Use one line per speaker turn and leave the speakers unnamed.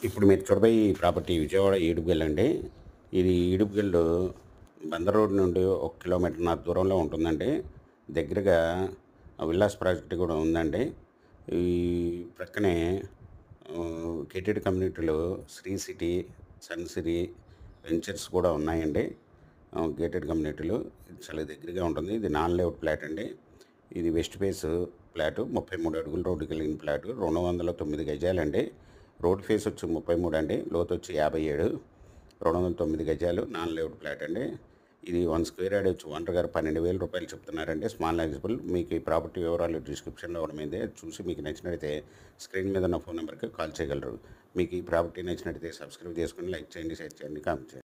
ఇప్పుడు మీరు చూడబోయే ఈ ప్రాపర్టీ విజయవాడ ఈడుపుగల్ అండి. ఇది ఈడుపుగల్ బందర్ రోడ్ నుండి 1 కిలోమీటర్‌న్నర దూరంలో ఉంటుందండి. దగ్గరగా విల్లాస్ ప్రాజెక్ట్ కూడా ఉందండి. ఈ ప్రక్కనే గేటెడ్ కమ్యూనిటీలో Sri City, Sun City ventures కూడా ఉన్నాయండి. గేటెడ్ కమ్యూనిటీలో ఇది చాలా దగ్గరగా ఉంటుంది. ఇది నాన్ లేఅవుట్ ప్లాట్ అండి. ఇది వెస్ట్ ఫేస్ ఫ్లాటు 33 అడుగుల రోడ్డు కలిగిన ఫ్లాటు 209 గజాలండి. రోడ్ ఫేస్ వచ్చి 33 అండి. లోతు వచ్చి 57, 209 గజాలు నాన్ లేఅవుట్ ఫ్లాట్ అండి. ఇది 1 స్క్వేర్ యార్డ్ వచ్చి ఓనర్ గారు 12,000 రూపాయలు చెప్తున్నారండి. Small eligible. మీకు ఈ ప్రాపర్టీ వివరాలు డిస్క్రిప్షన్లో ఇవ్వడం మీదే చూసి మీకు నచ్చినట్లయితే స్క్రీన్ మీద ఉన్న ఫోన్ నెంబర్కి కాల్ చేయగలరు. మీకు ఈ ప్రాపర్టీ నచ్చినట్లయితే సబ్స్క్రైబ్ చేసుకుని లైక్ చేయండి, షేర్ చేయండి, కామెంట్ చేయండి.